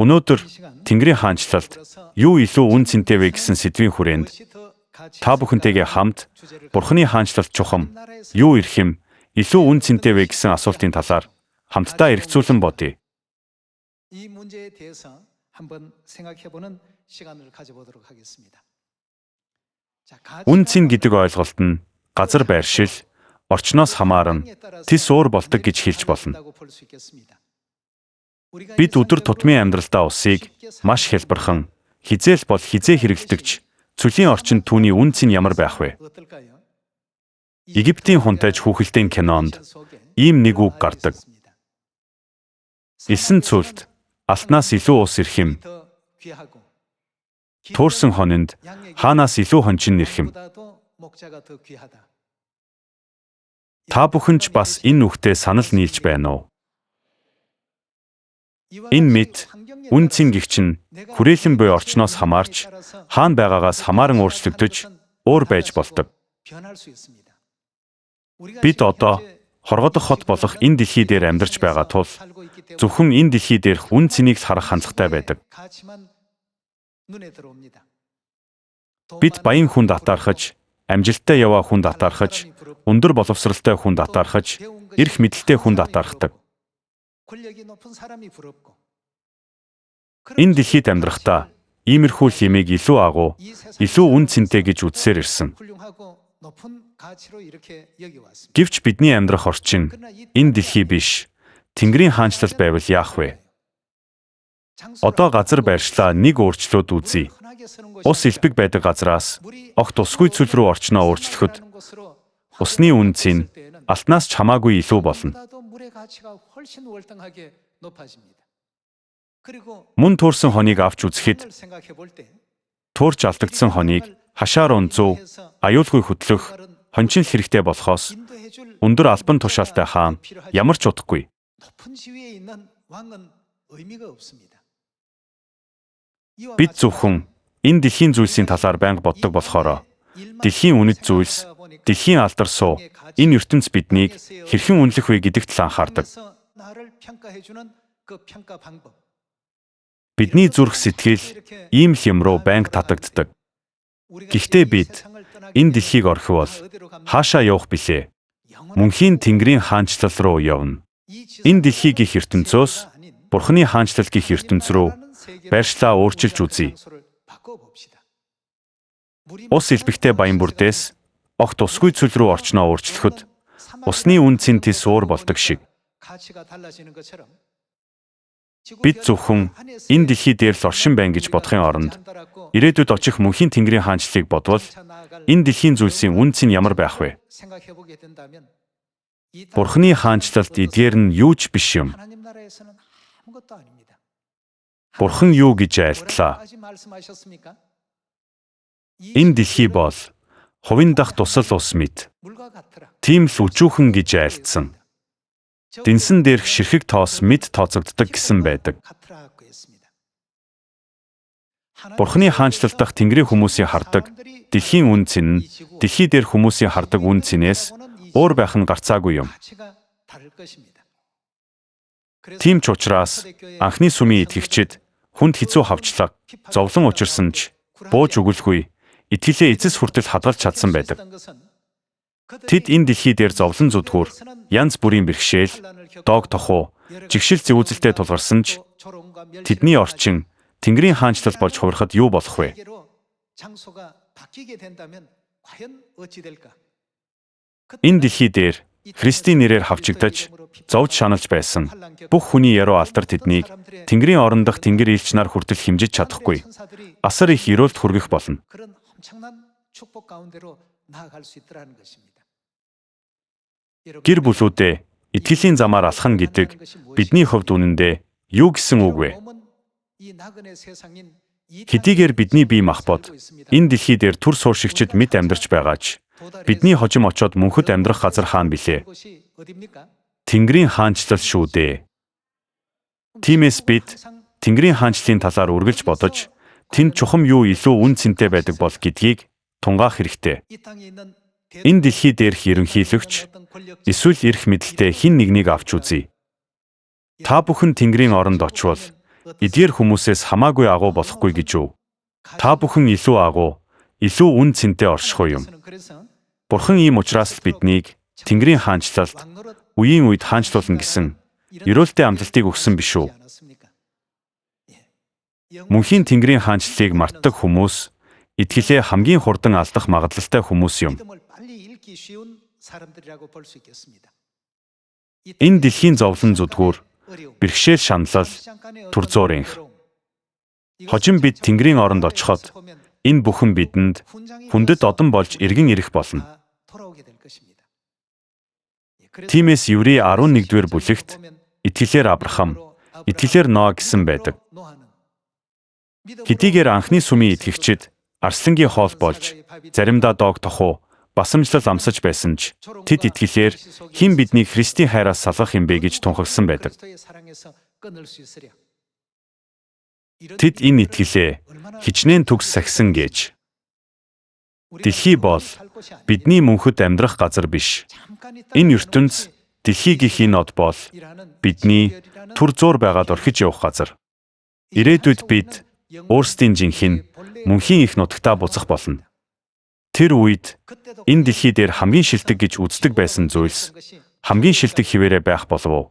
Өнөөдөр Тэнгэрийн хаанчлалд юу илүү үн цэнтэй вэ гэсэн сэдвийн хүрээнд та бүхэнтэйгээ хамт Бурхны хаанчлалт чухам, юу эрхэм, илүү үн цэнтэй вэ гэсэн асуултын талаар хамтдаа эргцүүлэн бодъё. 이 문제에 대해서 한번 생각해 보는 시간을 가져보도록 하겠습니다. Үн цэн гэдэг ойлголт нь газар байршил, орчноос хамааран тис уур болдог гэж хэлж болно. Бид өдөр тутмын амьдралдаа усыг маш хялбархан, хизээл бол хизээ хэрэглэдэгч цөлийн орчинд түүний үн цэн ямар байх вэ? Египтийн хунтайж хүүхэлдэйн кинонд ийм нэг үг гардаг. Элсэн цөлд алтнаас илүү ус ирхэм, туурсан хонинд хаанаас илүү хончин ирхэм. Та бүхэн ч бас энэ үгтээ санал нийлж байна уу? Энэ мэд үн цэн гэгч нь хүрээлэн буй орчноос хамаарч хаана байгаагаас хамааран өөрчлөгдөж өөр байж болдог. Бид одоо хоргодох хот болох энэ дэлхий дээр амьдарч байгаа тул зөвхөн энэ дэлхий дээрх үн цэнийг л харах хандлагатай байдаг. Бид баян хүнд атаархаж, амжилттай яваа хүнд атаархаж, өндөр боловсралтай хүнд атаархаж, эрх мэдэлтэй хүнд атаархдаг. Энэ дэлхийд амьдрахдаа иймэрхүү лимийг илүү агуу, илүү үн цэнтэй гэж үзсээр ирсэн. Гэвч бидний амьдрах орчин энэ дэлхий биш, Тэнгэрийн хаанчлал байвал яах вэ? Одоо газар байршлаа нэг өөрчлөөд үзье. Ус элбэг байдаг газраас огт усгүй цөл рүү орчноо өөрчлөхөд усны үн цэн алтнаас ч хамаагүй илүү болно. Мөн туурсан хоныг авч үзэхэд туурч алдагдсан хоныг хашаар унзуу, аюулгүй хөдлөх, хончин хэрэгтэй болохоос өндөр албан тушаалтай хаан ямар ч удахгүй. Бид зөвхөн энэ дэлхийн зүйлсийн талаар байнга боддог болохоор дэлхийн үнэт зүйлс, дэлхийн алдар суу, энэ ертөнц биднийг хэрхэн үнэлэх вэ гэдэгт л анхаардаг. Бидний зүрх сэтгэл ийм л юм руу байнга татагддаг. Гэхдээ бид энэ дэлхийг орхивол хаашаа явах билээ? Мөнхийн Тэнгэрийн хаанчлал руу явна. Энэ дэлхий гих ертөнцөөс Бурхны хаанчлал гих ертөнц рүү байршлаа өөрчилж үзье. Ус элбэгтэй баян бүрдээс огт усгүй цөл рүү орчноо өөрчлөхөд усны үн цэн тис уур болдог шиг. Бид зөвхөн энэ дэлхий дээр л оршин байна гэж бодохын оронд ирээдүйд очих мөнхийн Тэнгэрийн хаанчлалыг бодвол энэ дэлхийн зүйлсийн үн цэн ямар байх вэ? Бурхны хаанчлалд эдгээр нь юу ч биш юм. Бурхан юу гэж айлтлаа? Энэ дэлхий бол хувин дах тусал ус мэд. Тийм л өчүүхэн гэж айлтсан. Дэнсэн дээрх ширхэг тоос мэд тооцогддог гэсэн байдаг. Бурхны хаанчлал дахь Тэнгэрийн хүмүүсийн хардаг дэлхийн үн цэн нь дэлхий дээр хүмүүсийн хардаг үн цэнээс өөр байх нь гарцаагүй юм. Тийм ч учраас анхны сүмийн итгэгчид хүнд хэцүү хавчлага, зовлон учирсан ч бууж өгөлгүй, итгэлээ эцэс хүртэл хадгалж чадсан байдаг. Тэд энэ дэлхий дээр зовлон зүдгүүр, янз бүрийн бэрхшээл, доог тохуу, жигшил зэвүүлзэлтэй тулгарсан ч тэдний орчин Тэнгэрийн хаанчлал болж хувирахад юу болох вэ? Энэ дэлхий дээр Христийн нэрээр хавчигдаж, зовж шаналж байсан бүх хүний яруу алдар тэднийг Тэнгэрийн орон дахь Тэнгэр элч нар хүртэл хэмжиж чадахгүй. Асар их өрөөлт хүргэх болно. Гэр бүлүүдээ итгэлийн замаар алхах гэдэг бидний хувьд үнэндээ юу гэсэн үг вэ? Хэдийгээр бидний бие махбод энэ дэлхий дээр түр сууршигчид мэд амьдарч байгаа ч бидний хожим очоод мөнхөд амьдрах газар хаана билээ? Тэнгэрийн хаанчлал шүү дээ. Тиймээс бид Тэнгэрийн хаанчлалын талаар үргэлж бодож, тэнд чухам юу илүү үн цэнтэй байдаг бол гэдгийг тунгаах хэрэгтэй. Энэ дэлхий дээрх ерөнхийлөгч эсвэл эрх мэдэлтэй хэн нэгнийг авч үзье. Та бүхэн Тэнгэрийн оронд очвол эдгээр хүмүүсээс хамаагүй агуу болохгүй гэж үү? Та бүхэн илүү агуу, илүү үн цэнтэй оршихуй юм. Бурхан ийм учраас л биднийг Тэнгэрийн хаанчлалд үеийн үед хаанчлуулна гэсэн ерөөлтэй амлалтыг өгсөн биш үү? Мөнхийн Тэнгэрийн хаанчлалыг мартдаг хүмүүс итгэлээ хамгийн хурдан алдах магадлалтай хүмүүс юм. Энэ дэлхийн зовлон зүдгүүр, бэрхшээл шаналл, түр зуурынх. Хожим бид Тэнгэрийн оронд очиход энэ бүхэн бидэнд хүндэт одон болж эргэн ирэх болно. Тиймээс Еврей 11-р бүлэгт итгэлээр Авраам, итгэлээр Ноа гэсэн байдаг. Хэдийгээр анхны сүмийн итгэгчид арслангийн хоол болж, заримдаа доог тохуу, басамжлал амсаж байсан ч тэд итгэлээр хэн биднийг Христийн хайраас салгах юм бэ гэж тунхагласан байдаг. Тэд энэ итгэлээ хичнээн төгс сахисан гэж. Дэлхий бол бидний мөнхөд амьдрах газар биш. Энэ ертөнц дэлхийгийнх энэ од бол бидний түр зуур байгаад орхиж явах газар. Ирээдүйд бид өөрсдийн жинхэнэ мөнхийн их нутагтаа буцах болно. Тэр үед энэ дэлхий дээр хамгийн шилдэг гэж үздэг байсан зүйлс хамгийн шилдэг хിവэрэ байх болов уу?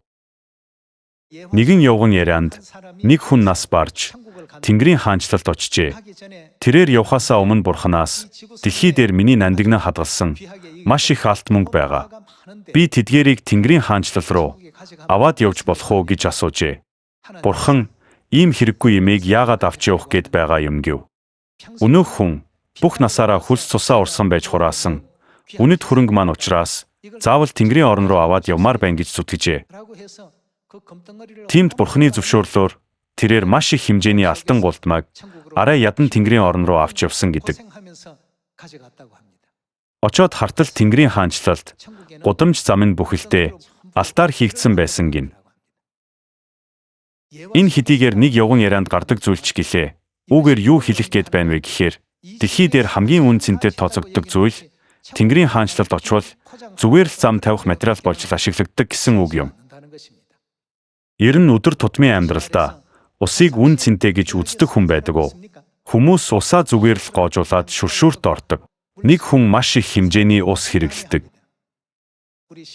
Нэгэн явган ярианд нэг хүн нас барж Тэнгэрийн хаанчлалд очжээ. Тэрээр явхаасаа өмнө Бурханаас дэлхий дээр миний нандинаа хадгалсан маш их алт мөнгө байгаа. Би тэдгээрийг Тэнгэрийн хаанчлал руу аваад явж болох уу гэж асуужээ. Бурхан ийм хэрэггүй юмыг яагаад авч явах гээд байгаа юм гэв. Өнөөх хүн бүх насаараа хөлс цусаа урсан байж хураасан. Үнэт хөрөнгө маань учраас заавал Тэнгэрийн орон руу аваад явмаар байна гэж зүтгэжээ. Тиймд Бурханы зөвшөөрлөөр тэрээр маш их хэмжээний алтан гултмаг арай ядан Тэнгэрийн орон руу авч явсан гэдэг. Очоод хартал Тэнгэрийн хаанчлалд гудамж замын бүхэлдээ алтаар хийгдсэн байсан гин. Энэ хэдийгээр нэг явган ярианд гардаг зүйлч гэлээ. Үүгээр юу хэлэх гээд байна вэ гэхээр дэлхий дээр хамгийн үн цэнтэй тооцогддог зүйл Тэнгэрийн хаанчлалд очвол зүгээр л зам тавих материал болж ашиглагддаг гэсэн үг юм. Ер нь өдөр тутмын амьдралдаа усыг үн цэнтэй гэж үздэг хүн байдаг уу? Хүмүүс усаа зүгээр л гоожуулаад шүршүүрт ордог. Нэг хүн маш их хэмжээний ус хэрэглэдэг.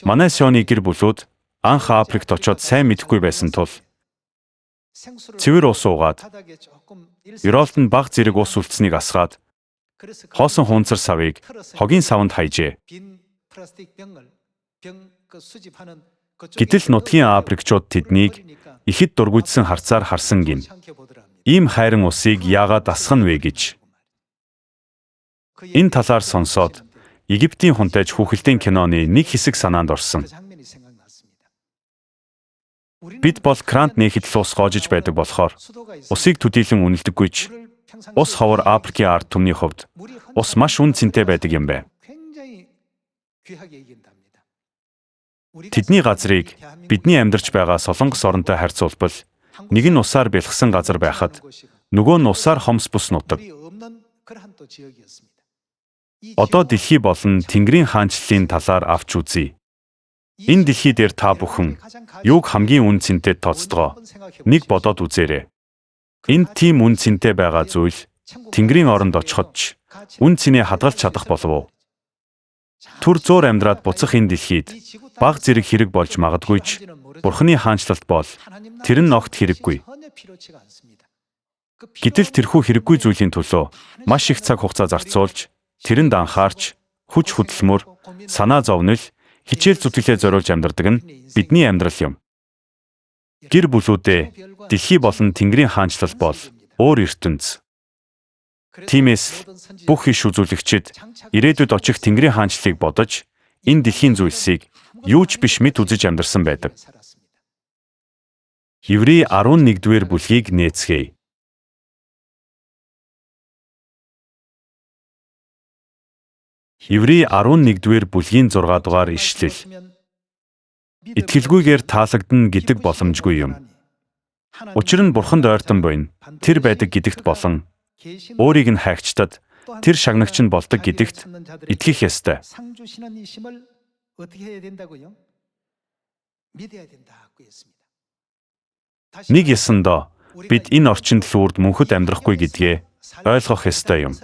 Манай Сёны гэр бүлүүд анх Африкт очоод сайн мэдэхгүй байсан тул цэвэр ус уугаад Ерөөлт нь баг зэрэг ус үлдсэнийг асгаад хоосон хуунцар савыг хогийн саванд хайжээ. Гэтэл нутгийн Африкчууд тэднийг ихэд дургуйдсан харцаар харсан гин. Ийм хайран усыг яагаад асгах нь вэ гэж. Энэ талаар сонсоод Египтийн хунтайж хүүхэлдэйн киноны нэг хэсэг санаанд орсон. Бид бол крант нээхэд л ус гоожиж байдаг болохоор усыг төдийлөн үнэлдэггүй ч ус ховор Африкийн ард түмний хувьд ус маш үн цэнтэй байдаг юм байна. Тэдний газрыг бидний амьдарч байгаа Солонгос оронтой харьцуулбал нэг нь усаар бэлгсэн газар байхад нөгөө нь усаар хомс бус нутаг. Одоо дэлхий болон Тэнгэрийн хаанчлалын талаар авч үзье. Энэ дэлхий дээр та бүхэн юуг хамгийн үн цэнтэй тооцдгоо нэг бодоод үзээрэй. Энд тийм үн цэнтэй байгаа зүйл Тэнгэрийн оронд очиход ч үн цэнээ хадгалж чадах болов уу? Түр зуур амьдраад буцах энэ дэлхийд баг зэрэг хэрэг болж магадгүй ч Бурханы хаанчлалт бол тэр нь огт хэрэггүй. Гэтэл тэрхүү хэрэггүй зүйлийн төлөө маш их цаг хугацаа зарцуулж тэрэнд анхаарч хүч хөдөлмөр, санаа зовнил, хичээл зүтгэлээ зориулж амьдардаг нь бидний амьдрал юм. Гэр бүлүүдээ дэлхий болон Тэнгэрийн хаанчлал бол өөр ертөнц. Тиймээс бүх иш үзүүлэгчид ирээдүйд очих Тэнгэрийн хаанчлалыг бодож энэ дэлхийн зүйлсийг юу ч биш мэд үзэж амьдарсан байдаг. Еврей 11-р бүлгийг нээцгээе. Еврей 11-р бүлгийн 6 дугаар ишлэл. Итгэлгүйгээр таалагдана гэдэг боломжгүй юм. Учир нь Бурханд ойртон буйна, тэр байдаг гэдэгт болон өөрийг нь хайгчдад тэр шагнагч нь болдог гэдэгт итгэх ёстой. Нэг ясандаа бид энэ орчинд лүүрд мөнхөд амьдрахгүй гэдгээ ойлгох ёстой юм.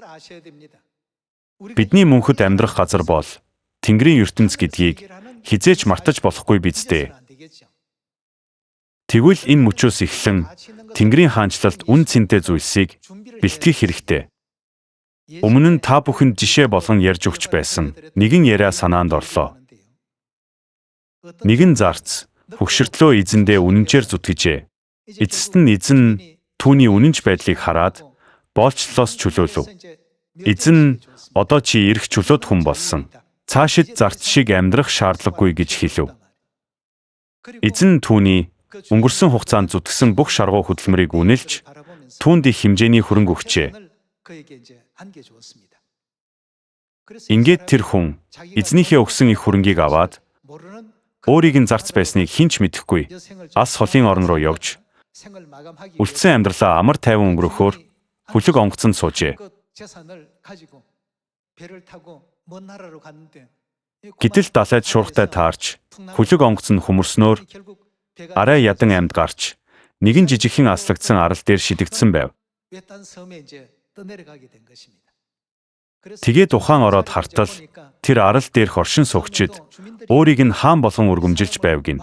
Бидний мөнхөд амьдрах газар бол Тэнгэрийн ертөнц гэдгийг хизээч мартаж болохгүй биз дээ. Тэгвэл энэ мөчөөс эхлэн Тэнгэрийн хаанчлалд үн цэнтэй зүйлсийг бэлтгэх хэрэгтэй. Өмнө нь та бүхэнд жишээ болгон ярьж өгч байсан нэгэн яриа санаанд орлоо. Нэгэн зарц хөгшөртлөө эзэндээ үнэнчээр зүтгэжээ. Эцэст нь эзэн түүний үнэнч байдлыг хараад боолчлолоос чөлөөлөв. Эзэн одоо чи ирэх чөлөөт хүн болсон. Цаашид зарц шиг амьдрах шаардлагагүй гэж хэлв. Эзэн түүний өнгөрсөн хугацаанд зүтгэсэн бүх шаргуу хөдөлмөрийг үнэлж, түүнд их хэмжээний хөрөнгө өгчээ. Ингээд тэр хүн эзнийхээ өгсөн их хөрөнгийг аваад өөрийг нь зарц байсныг хэн ч мэдэхгүй ас холын орн руу явж үлдсэн амьдралаа амар тайван өнгөрөхөөр хүлэг онгоцонд суужээ. Гэтэл далайд шуурхтай таарч хүлэг онгоц нь хөмөрснөөр арай ядан амьд гарч нэгэн жижигхэн аслагдсан арал дээр шидэгдсэн байв. Тэгээд ухаан ороод хартал тэр арал дээрх оршин суугчид өөрийг нь хаан болгон өргөмжилж байв гин.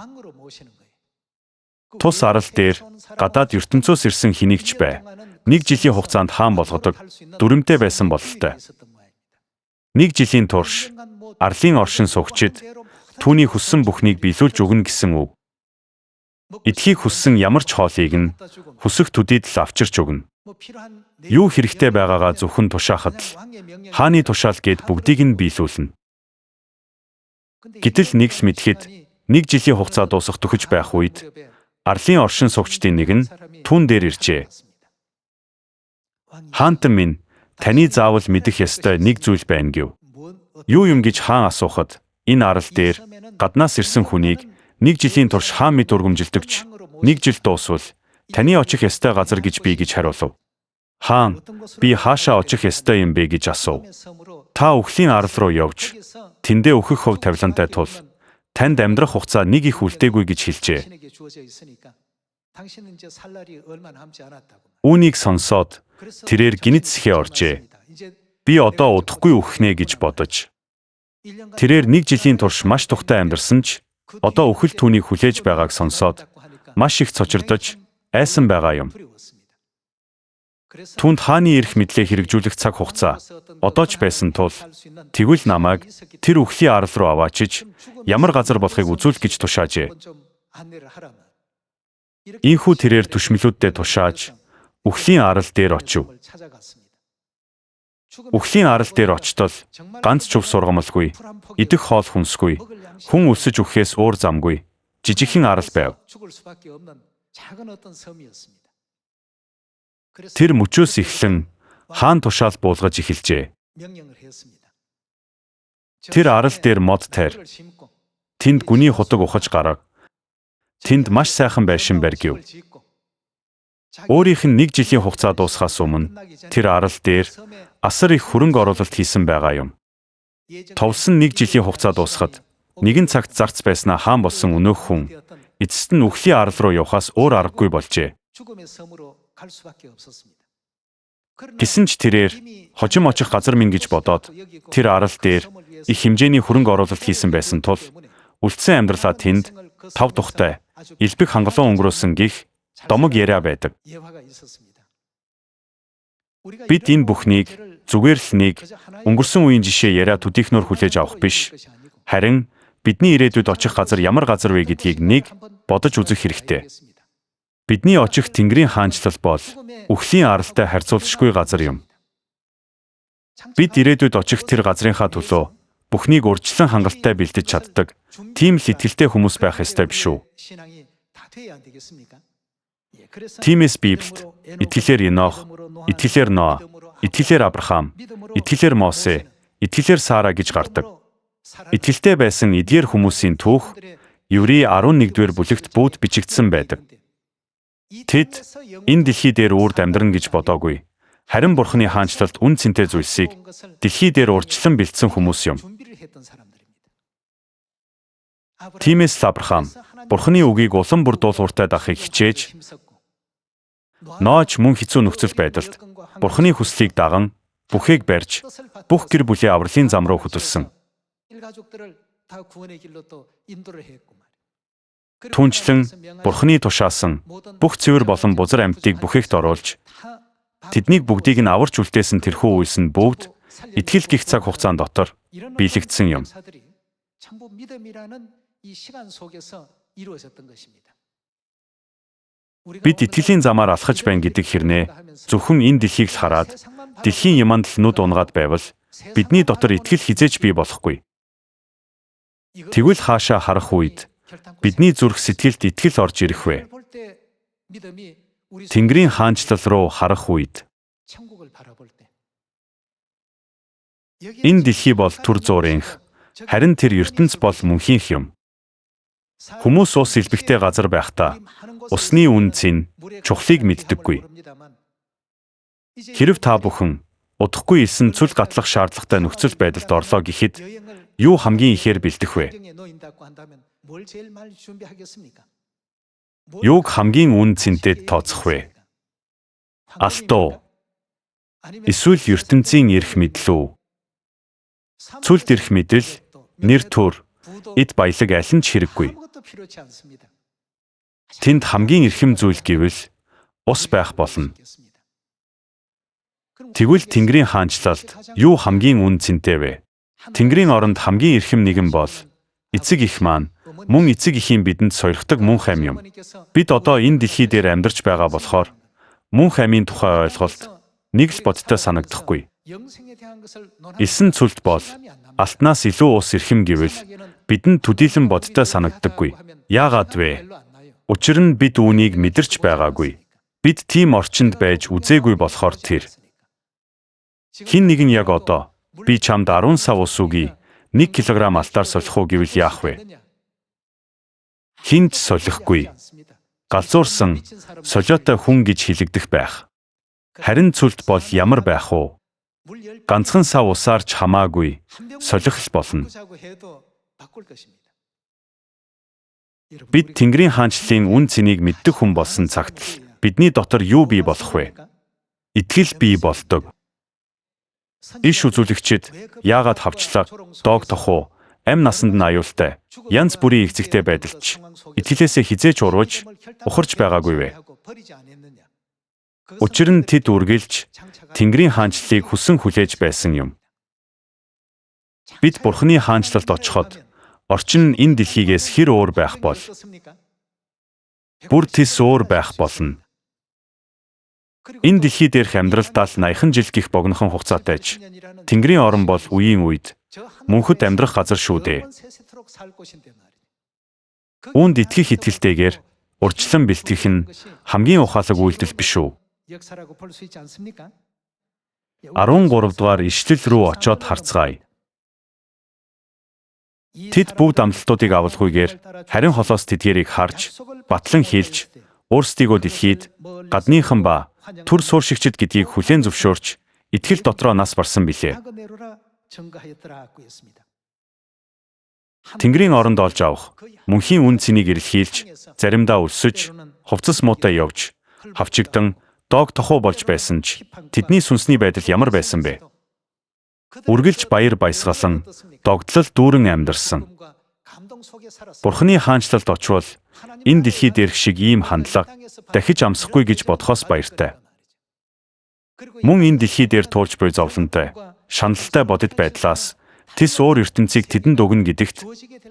Тус арал дээр гадаад ертөнцөөс ирсэн хинэгч бай. 1 жилийн хугацаанд хаан болгодог дүрмтэй байсан бололтой. 1 жилийн турш арлын оршин суугчид түүний хүссэн бүхнийг биелүүлж өгнө гэсэн үг. Эдхийг хүссэн ямар ч хоолыг нь хүсэх төдийд л авчирч өгнө. Юу хэрэгтэй байгаагаа зөвхөн тушаахад л хааны тушаал гээд бүгдийг нь биелүүлнэ. Гэтэл нэг л мэдхэд 1 жилийн хугацаа дуусах төхөж байх үед арлын оршин суугчдын нэг нь түүн дээр иржээ. Хаантан минь, таны заавал мэдэх ёстой нэг зүйл байна гэв. Юу юм гэж хаан асуухад энэ арал дээр гаднаас ирсэн хүнийг 1 жилийн турш хаан мэд өргөмжилдөгч 1 жил дуусвал таны очих ёстой газар гэж би гэж хариулав. Хаан, би хаашаа очих ёстой юм бэ гэж асуув. Та үхлийн арал руу явж тэндээ өөхөх хөв тавилантай тул танд амьдрах хугацаа нэг их үлдээгүй гэж хэлжээ. Үүнийг сонсоод тэрээр гинэт сэхээ оржээ. Би одоо удахгүй үхнэ гэж бодож. Тэрээр 1 жилийн турш маш тухтай амьдарсан ч одоо үхэл түүнийг хүлээж байгааг сонсоод маш их цочирдож айсан байгаа юм. Түүнд хааны эрх мэдлээ хэрэгжүүлэх цаг хугацаа одоо ч байсан тул тэгвэл намайг тэр үхлийн арал руу аваачиж ямар газар болохыг үзүүл гэж тушаажээ. Ийхүү тэрээр түшмэлүүддээ тушааж үхлийн арал дээр очив. Үхлийн арал дээр очтол ганц ч өв сургамалгүй, идэх хоол хүнсгүй, хүн өлсөж үхэхээс өөр замгүй, жижигхэн арал байв. Тэр мөчөөс эхлэн хаан тушаал буулгаж эхэлжээ. Тэр арал дээр мод тайр. Тэнд гүний худаг ухаж гарав. Тэнд маш сайхан байшин барьгив. Өөрийнх нь 1 жилийн хугацаа дуусахаас өмнө тэр арал дээр асар их хөрөнгө оруулалт хийсэн байгаа юм. Товсон 1 жилийн хугацаа дуусахад нэгэн цагт зарц байснаа хаан болсон өнөөх хүн эцэст нь үхлийн арал руу явхаас өөр аргагүй болжээ. Гэсэн ч тэрээр хожим очих газар минь гэж бодоод тэр арал дээр их хэмжээний хөрөнгө оруулалт хийсэн байсан тул үлдсэн амьдралаа тэнд тав тухтай элбэг хангалуун өнгөрөөсөн гих домог яриа байдаг. Бид энэ бүхнийг зүгээр л нэг өнгөрсөн үеийн жишээ яриа төдийхнөр хүлээж авах биш, харин бидний ирээдүйд очих газар ямар газар вэ гэдгийг нэг бодож үзэх хэрэгтэй. Бидний очих Тэнгэрийн хаанчлал бол үхлийн аралтай харьцуулшгүй газар юм. Бид ирээдүйд очих тэр газрынхаа төлөө бүхнийг урьдчилан хангалттай бэлдэж чаддаг тийм л итгэлтэй хүмүүс байх ёстой биш үү? Тиймээс Библиэд итгэлээр Енох, итгэлээр Ноа, итгэлээр Авраам, итгэлээр Мосе, итгэлээр Сара гэж гардаг. Итгэлтэй байсан эдгээр хүмүүсийн түүх Еврей 11-р бүлэгт бүгд бичигдсэн байдаг. Тэд энэ дэлхий дээр үрд амьдрна гэж бодоогүй. Харин Бурхны хаанчлалд үн цэнтэй зүйлсийг дэлхий дээр урьдчилан бэлдсэн хүмүүс юм. Тиймээс Авраам Бурхны үгийг улам бүр дуулууртай дахыг хичээж Ноож мөн хэцүү нөхцөл байдалд Бурхны хүслийг даган бүхийг барьж бүх гэр бүлийн авралын зам руу хөдөлсөн. Түүнчлэн Бурхны тушаасан бүх цэвэр болон бузар амьтдыг бүхэгт оруулж тэднийг бүгдийг нь аварч үлдээсэн тэрхүү үйлс нь бүгд итгэл гих цаг хугацаанд дотор биелэгдсэн юм. Бид итгэлийн замаар алхаж байна гэдэг хэрнээ зөвхөн энэ дэлхийг л хараад дэлхийн юманд л нүд унгаад байвал бидний дотор итгэл хизээж бий болохгүй. Тэгвэл хаашаа харах үед бидний зүрх сэтгэлд итгэл орж ирэх вэ? Тэнгэрийн хаанчлал руу харах үед энэ дэлхий бол түр зуурынх, харин тэр ертөнц бол мөнхийнх юм. Хүмүүс ус илбэгтэй газар байхдаа усны үнцийн чухлыг мэддэггүй. Хэрв та бүхэн удахгүй элсэн цүл гатлах шаардлагатай нөхцөл байдалд орлоо гэхэд юу хамгийн ихээр бэлдэх вэ? Юуг хамгийн үн цэнтэд тооцох вэ? Алтуу. Эсвэл ертөнцийн эрх мэдлүү? Цүлд эрх мэдэл, нэр төр, эд баялаг аль нь ч хэрэггүй. Тэнд хамгийн эрхэм зүйл гэвэл ус байх болно. Тэгвэл Тэнгэрийн хаанчлалд юу хамгийн үн цэнтэй вэ? Тэнгэрийн оронд хамгийн эрхэм нэгэн бол эцэг их маань, мөн эцэг ихийн бидэнд сойрхдаг мөн хайм юм. Бид одоо энэ дэлхий дээр амьдарч байгаа болохоор мөн хаймын тухай ойлголт нэг л бодтой санагдахгүй. Элсэн цүлд бол алтнаас илүү ус эрхэм гэвэл бидэнд төдийлөн бодтой санагддаггүй. Яагаад вэ? Учир нь бид үүнийг мэдэрч байгаагүй. Бид тийм орчинд байж үзээгүй болохоор тэр. Хин нэгэн яг одоо би чамд 10 сав ус өгье, 1 килограмм алтаар солих уу гэвэл яах вэ? Хинч солихгүй. Галзуурсан, солиотой хүн гэж хэлэгдэх байх. Харин цүлд бол ямар байх уу? Ганцхан сав усаар ч хамаагүй солих л болно. Бид Тэнгэрийн хаанчлалын үн цэнийг мэддэг хүн болсон цагт л бидний дотор юу бий болох вэ? Итгэл бий болдог. Иш үзүүлэгчид яагаад хавчлаг, доог тохуу, амь насанд нь аюултай, янз бүрийн ихцэгтэй байдалч итгэлээсээ хизээч урвж, ухарч байгаагүй вэ? Учир нь тэд үргэлж Тэнгэрийн хаанчлалыг хүсэн хүлээж байсан юм. Бид Бурхны хаанчлалд очиход орчин нь энэ дэлхийгээс хэр өөр байх бол? Бүр тис өөр байх болно. Энэ дэлхий дээрх амьдралдаа л 80 жил гих богинохон хугацаатай ч Тэнгэрийн орон бол үеийн үед мөнхөд амьдрах газар шүү дээ. Үүнд итгэх итгэлтэйгээр урьдчилан бэлтгэх нь хамгийн ухаалаг үйлдэл биш үү? 13 дугаар ишлэл рүү очоод харцгаая. Тэд бүгд амлалтуудыг авалгүйгээр харин холоос тэдгэрийг харж, батлан хийлж, өөрсдийгөө дэлхийд гадныхан ба түр сууршигчд гэдгийг хүлээн зөвшөөрч, итгэл дотроо нас барсан билээ. Тэнгэрийн оронд олж авах мөнхийн үн цэнийг илэрхийлж, заримдаа өлсөж, хувцас муутай явж, хавчигдан, доог тохуу болж байсан ч тэдний сүнсний байдал ямар байсан бэ? Үргэлж баяр баясгалан, догдлол дүүрэн амьдарсан. Бурхны хаанчлалд очвол энэ дэлхий дээрх шиг ийм хандлага дахиж амсахгүй гэж бодхоос баяртай. Мөн энэ дэлхий дээр туурж буй зовлонтой, шаналлтай бодит байдлаас тис өөр ертөнцийг тэдэнд өгнө гэдэгт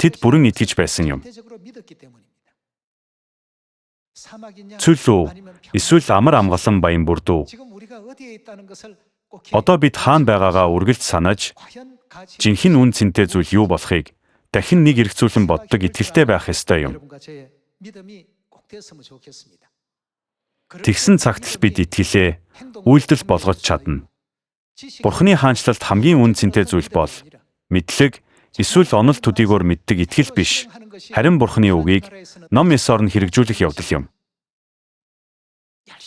тэд бүрэн итгэж байсан юм. Цүл үү, эсвэл амар амгалан баян бүрдүү? Одоо бид хаана байгаагаа үргэлж санаж, жинхэнэ үн цэнтэй зүйл юу болохыг дахин нэг эргцүүлэн боддог итгэлтэй байх ёстой юм. Тэгсэн цагт л бид итгэлээ үйлдэл болгож чадна. Бурхны хаанчлалд хамгийн үн цэнтэй зүйл бол мэдлэг, эсвэл онол төдийгөөр мэддэг итгэл биш, харин Бурхны үгийг ном ёсоор нь хэрэгжүүлэх явдал юм.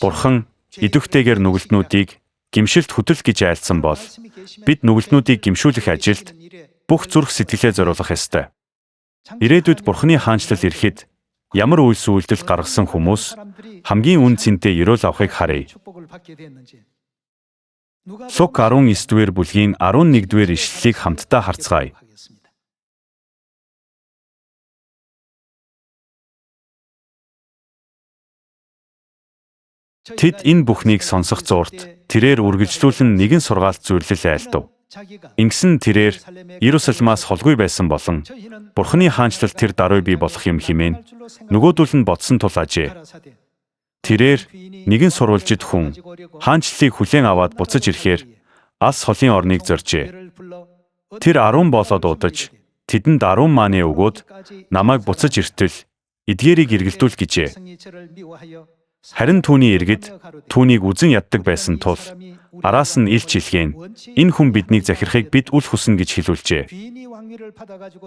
Бурхан идэвхтэйгээр нүгэлтнүүдийг гимшилт хөтөл гэж айлдсан бол бид нүгэлтнүүдийг гимшүүлэх ажилд бүх зүрх сэтгэлээ зориулах ёстой. Ирээдүйд Бурхны хаанчлал ирэхэд Ямар үйлс үйлдэл гаргасан хүмүүс хамгийн үн цэнтэй ерөөл авахыг харъя. Лук 19-р бүлгийн 11-р ишлэлийг хамтдаа харцгаая. Тэд энэ бүхнийг сонсох зуурт тэрээр үргэлжлүүлэн нэгэн сургаалт зүйлэл айлтав. Ингэсэн тэрээр Иерусалимаас холгүй байсан болон Бурхны хаанчлал тэр даруй бий болох юм хэмээн нөгөөдөл нь бодсон тул ажээ. Тэрээр нэгэн сурвалжид хүн хаанчлалыг хүлээн аваад буцаж ирэхээр ас холын орныг зоржээ. Тэр 10 болоод удаж тэдэнд 10 мааны өгөөд намайг буцаж иртэл эдгээрийг эргэлдүүл гэжээ. Харин түүний иргэд түүнийг үзэн яддаг байсан тул араас нь илч хэлгээн энэ хүн биднийг захирахыг бид үл хүснэ гэж хэлүүлжээ.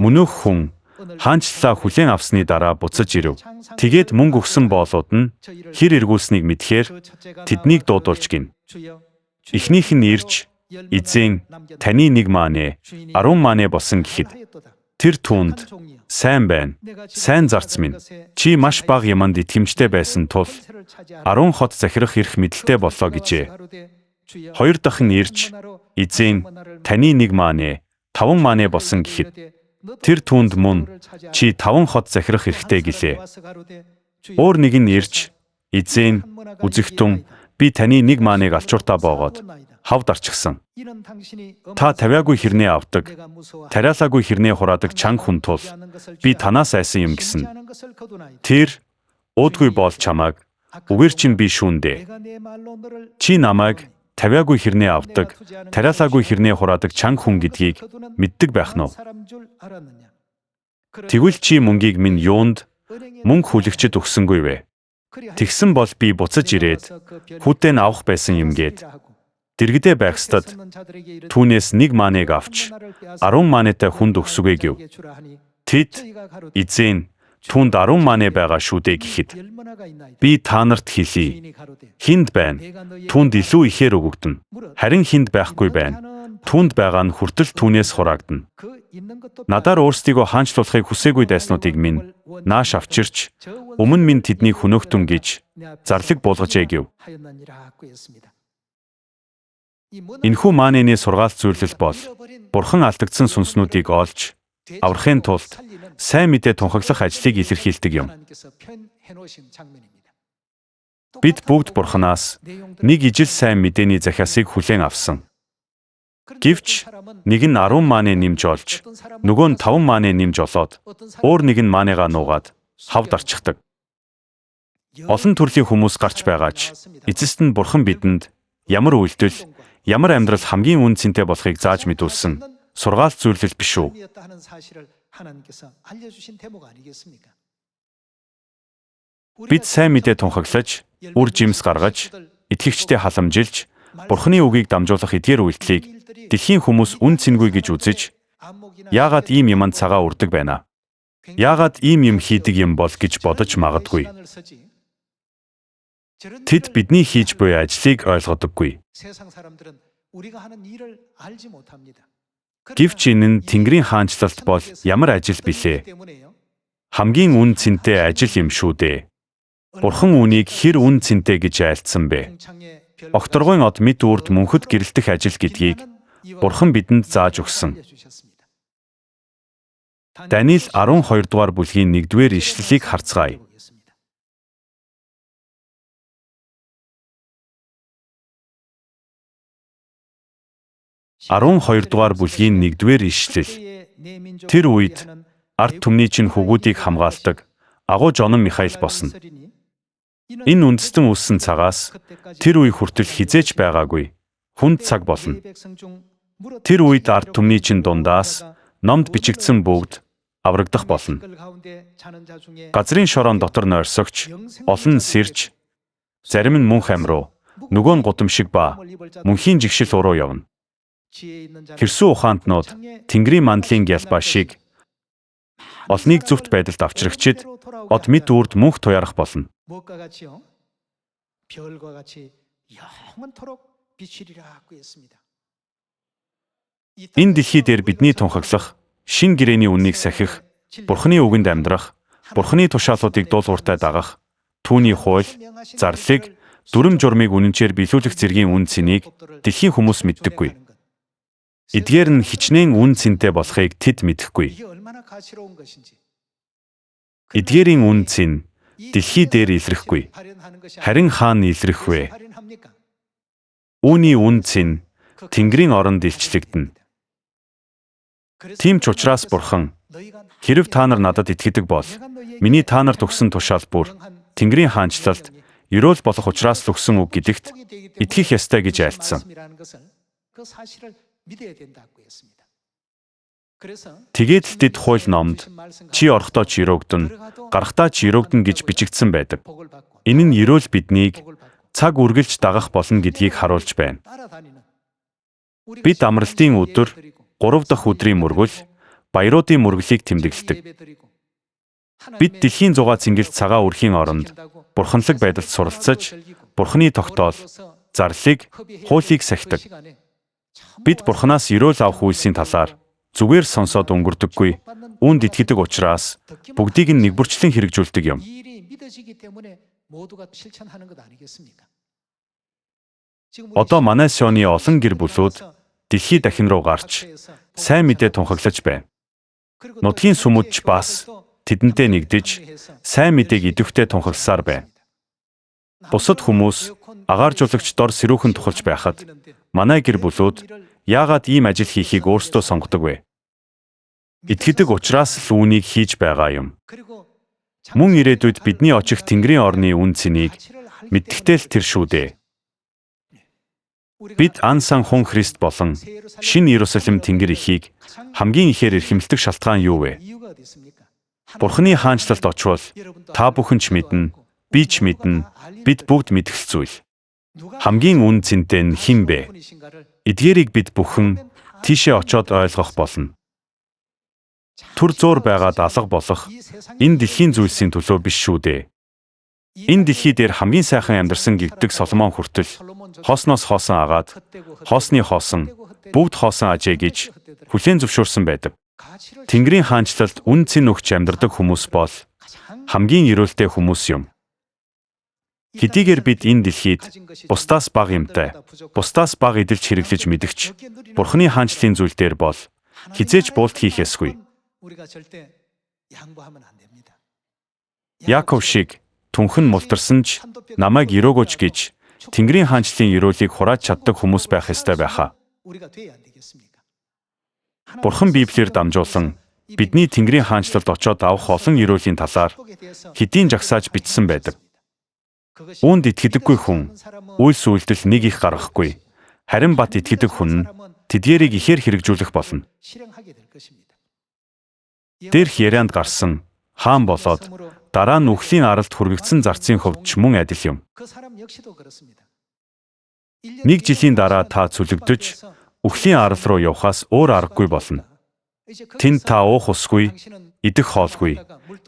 Мөнөөх хүн хаанчлалаа хүлээн авсны дараа буцаж ирэв. Тэгээд мөнгө өгсөн боолууд нь хэр эргүүлснийг мэдхээр тэднийг дуудуулж гин. Эхнийх нь ирж эзэн таны нэг маанэ 10 маанэ болсон гэхэд тэр түүнд сайн байна. Сайн зарц минь. Чи маш бага юмд итгэмжтэй байсан тул 10 хот захирах эрх мэдлэлтэй боллоо гэжээ. Хоёр дахин ирж эзэн таны нэг маанэ 5 маанэ болсон гэхэд тэр түүнд мөн чи 5 хот захирах эрхтэй гэлээ. Өөр нэг нь ирж эзэн үзэгтэн би таны нэг мааныг алчууртаа боогоод хавд арчихсан. Та тавиагүй хэрнээ авдаг, тариалаагүй хэрнээ хураадаг чанга хүн тул би танаас айсан юм гэсэн. Тэр уудгүй бол чамааг үгээр чинь би шүүндэ. Чи намайг тавиагүй хэрнээ авдаг, тариалаагүй хэрнээ хураадаг чанга хүн гэдгийг мэддэг байх нь уу? Тэгвэл чи мөнгийг минь юунд мөнгө хүлэгчэд өгсөнгүй вэ? Тэгсэн бол би буцаж ирээд хүүтээ нь авах байсан юм гээд дэргэдээ байхстад түүнээс нэг мааныг авч 10 маанэтай хүнд өгсүгэ гэв. Тэд эзэн түүнд 10 маанэ байгаа шүү дээ гэхэд би та нарт хэлье. Хинд байна? Түүнд илүү ихээр өгөгдөнө. Харин хинд байхгүй байна? Түүнд байгаа нь хүртэл түүнээс хураагдана. Надаар өөрсдийгөө хаанчлуулахыг хүсээгүй дайснуудыг минь нааш авчирч өмнө минь тэднийг хөнөөхтөн гэж зарлиг буулгажээ гэв. Энэхүү маанэний сургаалт зүйлэл бол Бурхан алдагдсан сүнснүүдийг олж аврахын тулд сайн мэдээ тунхаглах ажлыг илэрхийлдэг юм. Бид бүгд Бурханаас нэг ижил сайн мэдээний захиасыг хүлээн авсан. Гэвч нэг нь 10 маанэ нэмж олж, нөгөө нь 5 маанэ нэмж олоод, өөр нэг нь маанэгаа нуугаад хавд арчихдаг. Олон төрлийн хүмүүс гарч байгаач эцэст нь Бурхан бидэнд ямар үйлдэл, ямар амьдрал хамгийн үн цэнтэй болохыг зааж мэдүүлсэн сургаалт зүйлэл биш үү? Бид сайн мэдээ тунхаглаж, үр жимс гаргаж, итгэгчдээ халамжилж, Бурханы үгийг дамжуулах эдгээр үйлдэлийг дэлхийн хүмүүс үн цэнгүй гэж үзэж, яагаад ийм юмд цагаа үрдэг байна? Яагаад ийм юм хийдэг юм бол гэж бодож магадгүй. Тэд бидний хийж буй ажлыг ойлгодоггүй. Гэвч энэ нь Тэнгэрийн хаанчлалт бол ямар ажил билээ? Хамгийн үн цэнтэй ажил юм шүү дээ. Бурхан үүнийг хэр үн цэнтэй гэж айлтсан бэ? Огторгойн од мэд үрд мөнхөд гэрэлтэх ажил гэдгийг Бурхан бидэнд зааж өгсөн. Даниил 12 дугаар бүлгийн 1-р ишлэлийг харцгаая. Дугаар бүлгийн 1-р ишлэл. Тэр үед ард түмний чинь хөвгүүдийг хамгаалдаг агуу жонон Михаил босно. Энэ үндэстэн үссэн цагаас тэр үе хүртэл хизээч байгаагүй хүнд цаг болно. Тэр үед ард түмний чинь дундаас номд бичигдсэн бүгд аврагдах болно. Газрын шорон дотор нойрсогч, олон нь сэрж, зарим нь мөнх амруу, нөгөө нь гудамшиг ба мөнхийн жигшил уруу явна. Хэрсүү ухаантнууд Тэнгэрийн мандлын гялбаа шиг олныг зөвхт байдалд авчрагчид од мэд үрд мөнх туярах болно. Энэ дэлхий дээр бидний тунхаглах, шин гэрээний үннийг сахих, Бурханы үгэнд амьдрах, Бурхны тушаалуудыг дуулууртай дагах, түүний хууль, зарлиг, дүрм журмыг үнэнчээр биелүүлэх зэргийн үн цэнийг дэлхийн хүмүүс мэддэггүй. Эдгээр нь хичнээн үн цэнтэй болохыг тэд мэдэхгүй. Эдгээрийн үн цэн дэлхий дээр илрэхгүй. Харин хаана илрэх вэ? Үүний үн цэн Тэнгэрийн оронд илчлэгдэнэ. Тийм ч учраас Бурхан, "Хэрэв та нар надад итгэдэг бол миний та нарт өгсөн тушаал бүр Тэнгэрийн хаанчлалд ёроол болох учраас л өгсөн үг гэдэгт итгэх ёстой" гэж айлтсан. Тэгээд л дэд хууль номд "Чи орохдоо ч ёроогдно, гарахдаа ч ёроогдно" гэж бичигдсэн байдаг. Энэ нь ёроол биднийг цаг үргэлж дагах болно гэдгийг харуулж байна. Бид амралтын өдөр 3 дахь өдрийн мөргөл, баяруудын мөргөлийг тэмдэглэдэг. Бид дэлхийн зугаа цэнгэл цагаа өрхийн оронд бурханлаг байдалд суралцаж, Бурхны тогтоол, зарлиг, хуулийг сахидаг. Бид Бурханаас ёроол авах үйлсийн талаар зүгээр сонсоод өнгөрдөггүй, үүнд итгэдэг учраас бүгдийг нь нэгбүрчлэн хэрэгжүүлдэг юм. Одоо манай Сионы олон гэр бүлүүд дэлхий дахин руу гарч сайн мэдээ тунхаглаж байна. Нутгийн сүмүүдч бас тэдэнтэй нэгдэж сайн мэдээг идэвхтэй тунхагласаар байна. Бусад хүмүүс агааржуулагч дор сэрүүхэн тухалж байхад манай гэр бүлүүд яагаад ийм ажил хийхийг өөрсдөө сонгодог вэ? Итгэдэг учраас л үүнийг хийж байгаа юм. Мөн ирээдүйд бидний очих Тэнгэрийн орны үн цэнийг мэддэхтэй л тэр шүү дээ. Бид ан сан хүн Христ болон шинэ Иерусалим Тэнгэр эхийг хамгийн ихээр эрхэмлдэг шалтгаан юу вэ? Бурхны хаанчлалд очвол та бүхэн ч мэднэ, би ч мэднэ, бид бүгд мэдэх зүйл. Хамгийн үн цэнтэй нь хэн бэ? Эдгээрийг бид бүхэн тийшээ очоод ойлгох болно. Түр зуур байгаад алга болох энэ дэлхийн зүйлсийн төлөө биш шүү дээ. Энэ дэлхий дээр хамгийн сайхан амьдарсан гэгдэг Соломон хүртэл хоосноос хоосон агаад, хоосны хоосон, бүгд хоосон ажээ гэж хүлээн зөвшөөрсөн байдаг. Тэнгэрийн хаанчлалд үн цэн өгч амьдардаг хүмүүс бол хамгийн эрүүлтэй хүмүүс юм. Хэдийгээр бид энэ дэлхийд бусдаас бага юмтай, бусдаас бага эдэлж хэрэглэж мэдэгч, Бурхны хаанчлалын зүйл дээр бол хизээж буулт хийх ёсгүй. Яаков шиг түнхэн мултарсан ч намайг өрөөгөөч гэж Тэнгэрийн хаанчлалын ёроолыг хурааж чаддаг хүмүүс байх ёстой байхаа. Бурхан Библиэр дамжуулан бидний Тэнгэрийн хаанчлалд очоод авах олон ёроолийн талаар хэдийн жагсааж бичсэн байдаг. Үүнд итгэдэггүй хүн үйл сүйлдэл нэг их гаргахгүй. Харин бат итгэдэг хүн нь тэдгээрийг ихээр хэрэгжүүлэх болно. Дээрх ярианд гарсан хаан болоод дараа нь үхлийн аралд хүргэгдсэн зарцын хувьд ч мөн адил юм. Нэг жилийн дараа та цүлэгдөж үхлийн арал руу явхаас өөр аргагүй болно. Тэнд та уух усгүй, идэх хоолгүй,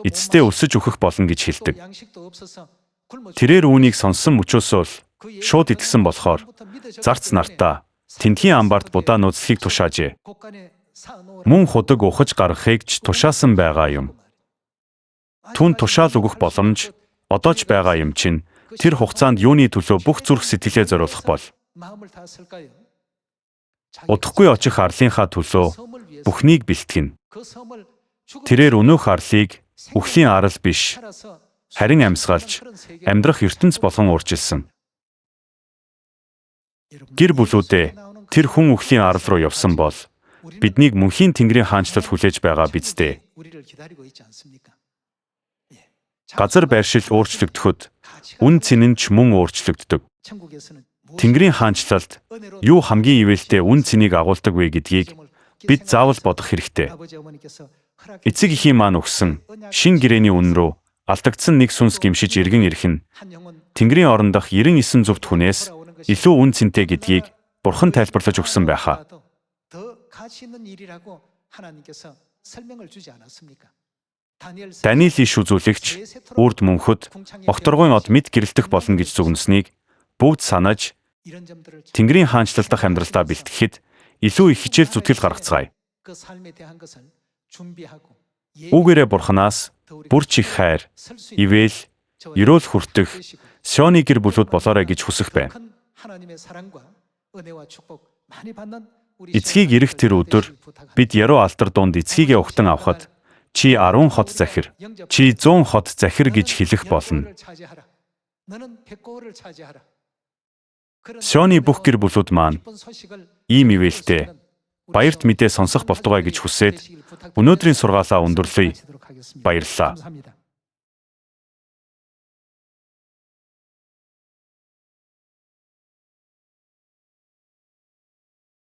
эцэстээ өлсөж үхэх болно гэж хэлдэг. Тэрээр үүнийг сонссон мөчөөсөө л шууд итгэсэн болохоор зарц нартаа тэндхийн амбарт будаа нууцлахыг тушаажээ. Мөн худаг ухаж гаргахыг ч тушаасан байгаа юм. Түн тушаал өгөх боломж одоо ч байгаа юм чинь тэр хугацаанд юуны төлөө бүх зүрх сэтгэлээ зориулах бол. Удахгүй очих арлынхаа төлөө бүхнийг бэлтгэн. Тэрээр өнөөх арлыг үхлийн арал биш, харин амьсгалж, амьдрах ертөнц болгон урьдчилсан. Гэр бүлүүдээ тэр хүн үхлийн арал руу явсан бол биднийг мөнхийн Тэнгэрийн хаанчлал хүлээж байгаа биз дээ. Газар байршил өөрчлөгдөхөд үн цэн нь ч мөн өөрчлөгддөг. Тэнгэрийн хаанчлалд юу хамгийн ивэлтэй үн цэнийг агуулдаг вэ гэдгийг бид заавал бодох хэрэгтэй. Эцэг эхийн маань өгсөн шин гэрээний үнэн рүү алдагдсан нэг сүнс гимшиж эргэн ирэх нь Тэнгэрийн орон дахь 99 зөвхт хүнээс илүү үн цэнтэй гэдгийг Бурхан тайлбарлаж өгсөн байхаа. Даниэл иш үзүүлэгч үрд мөнхөд огторгойн од мэд гэрэлтэх болно гэж зүгнэснийг бүгд санаж Тэнгэрийн хаанчлал дахь амьдралдаа бэлтгэхэд илүү их хичээл зүтгэл гаргацгаая. Үүгээрээ Бурханаас бүр чих хайр, ивэл, ерөөл хүртэх, Сионы гэр бүлүүд болоорой гэж хүсэх байна. Эцгийг ирэх тэр өдөр бид яруу алтар дунд эцгийгээ ухтан авахад чи 10 хот захир, чи 100 хот захир гэж хэлэх болно. Сионы бүх гэр бүлүүд маань ийм ивэлтэй баярт мэдээ сонсох болтугай гэж хүсээд өнөөдрийн сургаалаа өндөрлөе. Баярлалаа.